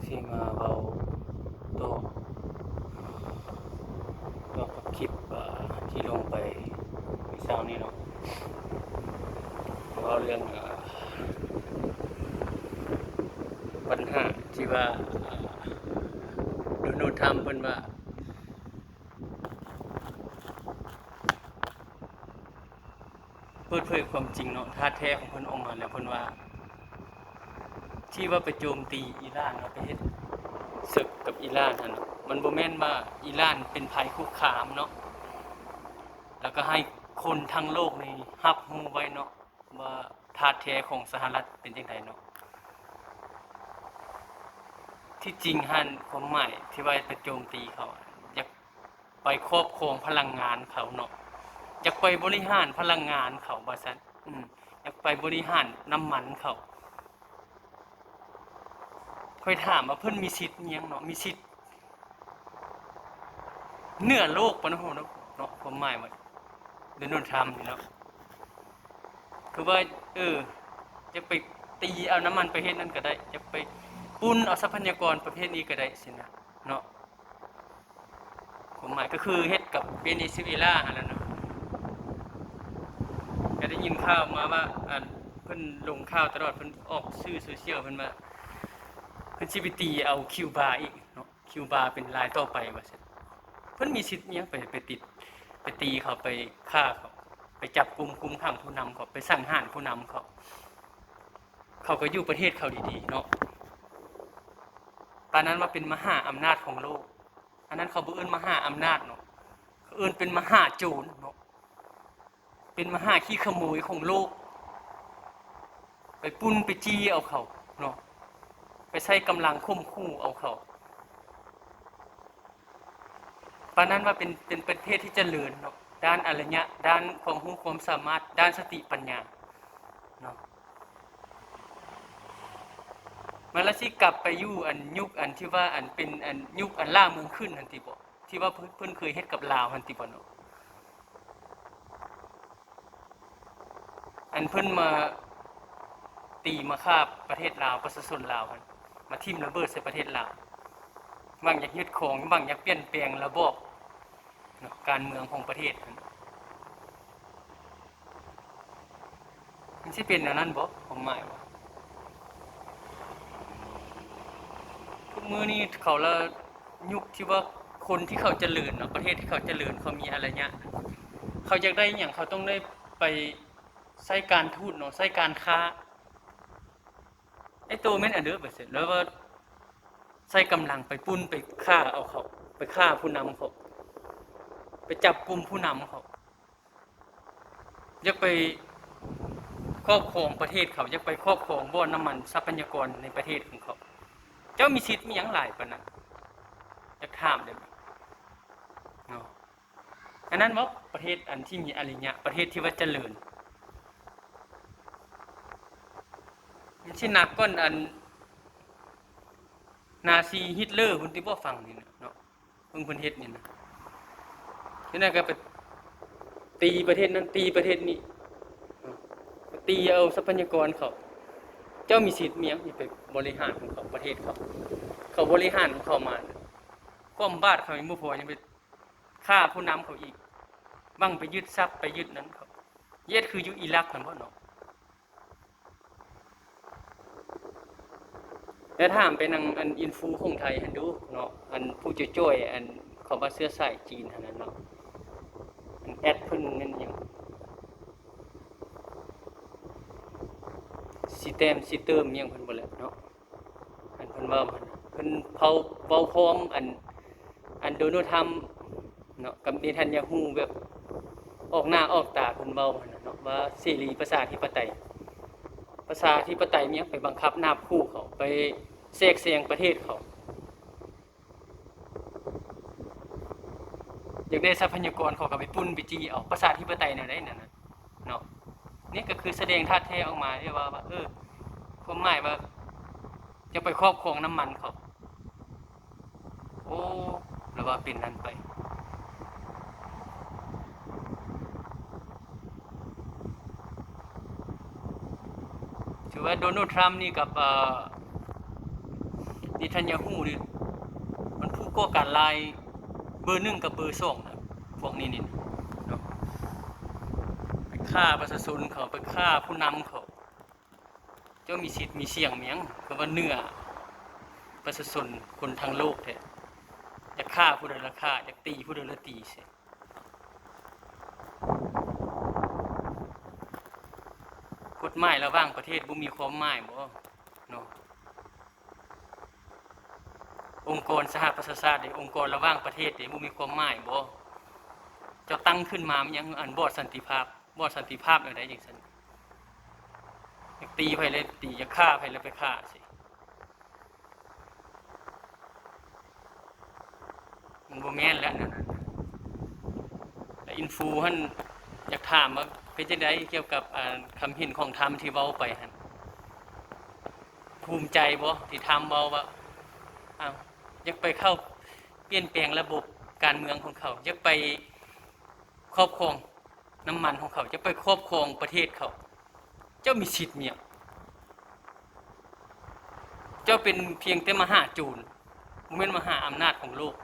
สิมาเว้าโต้กับคลิปที่ลงไปเมื่อเช้านี้เนาะเว้าเรื่องปัญหาที่ว่าโดนัลด์ทรัมป์เพิ่นว่าเปิดเผยความจริงเนาะท่าแท้ของเพิ่นออกมาแล้วเพิ่นว่าที่ว่าไปโจมตีอิหร่านเนาะไปเฮ็ดศึกกับอิหร่านนั่นเนาะมันบ่แม่นว่าอิหร่านเป็นภัยคุกคามเนาะแล้วก็ให้คนทั้งโลกนี่รับรู้ไว้เนาะว่าท่าแท้ของสหรัฐเป็นจังไดเนาะที่จริงหั่นความหมายที่ว่าไปโจมตีเขาอยากไปครอบครองพลังงานเขาเนาะอยากไปบริหารพลังงานเขาว่าซั่นอยากไปบริหารน้ำมันเขาค่อยถามว่าเพิ่นมีสิทธิ์อิหยังเนาะมีสิทธิ์เหนือโลกบ่เนาะเนาะความหมายว่าโดนัลด์ทรัมป์นี่เนาะคือว่าจะไปตีเอาน้ำมันประเภทนั้นก็ได้จะไปปุ้นเอาทรัพยากรประเภทนี้ก็ได้สินะเนาะความหมายก็คือเฮ็ดกับเวเนซุเอลาหั่นล่ะเนาะก็ได้ยินข่าวมาว่าเพิ่นลงข่าวตลอดเพิ่นออกสื่อโซเชียลเพิ่นว่าเพิ่นสิไปตีเอาคิวบาอีกเนาะคิวบาเป็นรายต่อไปว่าซั่นเพิ่นมีสิทธิ์อิหยังไปตีเขาไปฆ่าเขาไปจับกุมคุมขังผู้นำเขาไปสังหารผู้นำเขาก็อยู่ประเทศเขาดีๆเนาะปานนั้นว่าเป็นมหาอำนาจของโลกอันนั้นเขาบ่เอิ้นมหาอำนาจเนาะเขาเอิ้นเป็นมหาโจรเนาะเป็นมหาขี้ขโมยของโลกไปปุ้นไปจี้เอาเขาเนาะไปใช้กำลังข่มขู่เอาเขาปานนั้นว่าเป็นประเทศที่เจริญเนาะด้านอารยะด้านความรู้ความสามารถด้านสติปัญญาเนาะมันละสิกลับไปอยู่อันยุคอันที่ว่าอันเป็นอันยุคอันล่าเมืองขึ้นหั่นติบ่ที่ว่าเพิ่นเคยเฮ็ดกับลาวหั่นติบ่เนาะอันเพิ่นมาตีมาฆ่าประเทศลาวประชาชนลาวหั่นมาทิ่มระเบิดใส่ประเทศลาวบางอยากยึดของบางอยากเปลี่ยนแปลงระบบเนาะการเมืองของประเทศหั่นมันสิเป็นแนวนั้นบ่ผมหมายว่าทุกมื้อนี้เขาละยุคที่ว่าคนที่เขาเจริญเนาะประเทศที่เขาเจริญเขามีอารยะเขาอยากได้หยังเขาต้องได้ไปใช้การทูตเนาะใช้การค้าไอ้โตแม่นอันเด้อไปเสร็จแล้วว่าใช้กำลังไปปุ้นไปฆ่าเอาเขาไปฆ่าผู้นำเขาไปจับกลุ่มผู้นำเขาอยากไปครอบครองประเทศเขาอยากไปครอบครองบ่อน้ำมันทรัพยากรในประเทศของเขาเจ้ามีสิทธิ์มีหยังหลายปานนั้นอยากถามได้บ่เนาะอันนั้นบ่ประเทศอันที่มีอารยะประเทศที่ว่าเจริญมันสิหนักกว่าอันนาซีฮิตเลอร์พุ่นที่บ่ฟังนี่เนาะเพิ่นเฮ็ดนี่นะฉะนั้นก็ไปตีประเทศนั้นตีประเทศนี้ตีเอาทรัพยากรเขาเจ้ามีสิทธิ์มีหยังที่ไปบริหารของเขาประเทศเขาบริหารของเขามาความบาดเขายังบ่พอยังไปฆ่าผู้นำเขาอีกบังไปยึดทรัพย์ไปยึดนั้นเขาเย็ดคืออยู่อิรักนั่นบ่เนาะแล้วถามไปนังอันอินฟูของไทยหั่นดูเนาะอันผู้จ้อยๆอันเขาว่าเสื้อสายจีนหั่นน่ะเนาะอันแอดเพิ่นแม่นหยังสิแต้มสิเติมหยังเพิ่นบ่แหละเนาะอันเพิ่นเว้าหั่นเพิ่นเว้าพร้อมอันโดนัลด์ทรัมป์เนาะกับเนทันยาฮูแบบออกหน้าออกตาเพิ่นเว้าหั่นน่ะเนาะว่าเสรีประชาธิปไตยมีหยังไปบังคับนาบคู่เขาไปแทรกแซงประเทศเขาอยากได้ทรัพยากรเขาก็ไปปุ้นไปจี้เอาประชาธิปไตยแนวใดนั่นน่ะเนาะนี่ก็คือแสดงท่าแท้ออกมาที่ว่าความหมายว่าจะไปครอบครองน้ำมันเขาโอ้แล้วว่าเป็นนั้นไปถือว่าโดนัลด์ทรัมป์นี่กับ เนทันยาฮูนี่มันผู้ก่อการร้ายเบอร์1กับเบอร์2นะพวกนี้นี่เนาะไปฆ่าประชาชนเขาไปฆ่าผู้นำเขาเจ้ามีสิทธิ์มีเสียงเมียงคือว่าเนื้อประชาชนคนทั้งโลกแท้อยากฆ่าผู้ใดละฆ่าอยากตีผู้ใดละตีเสียกฎหมายระหว่างประเทศบ่มีความหมายบ่เนาะองค์กรสหประชาชาติองค์กรระหว่างประเทศบ่มีความหมายบ่เจ้าตั้งขึ้นมามันยังอันบอดสันติภาพจังได๋จังซั่นอยากตีไผเลยตีอยากฆ่าไผเลยไปฆ่าสิมันบ่แม่นแล้วนั่นน่ะแล้วอินฟูหั่นอยากถามว่าเป็นจังได๋เกี่ยวกับคำเห็นของธรรมที่เว้าไปหั่นภูมิใจบ่ที่ธรรมเว้าว่าอ้าวอยากไปเข้าเปลี่ยนแปลงระบบการเมืองของเขาอยากไปครอบครองน้ำมันของเขาจะไปครอบครองประเทศเขาเจ้ามีสิทธิ์เนี่ยเจ้าเป็นเพียงแต่มหาโจรบ่แม่นมหาอำนาจของโลก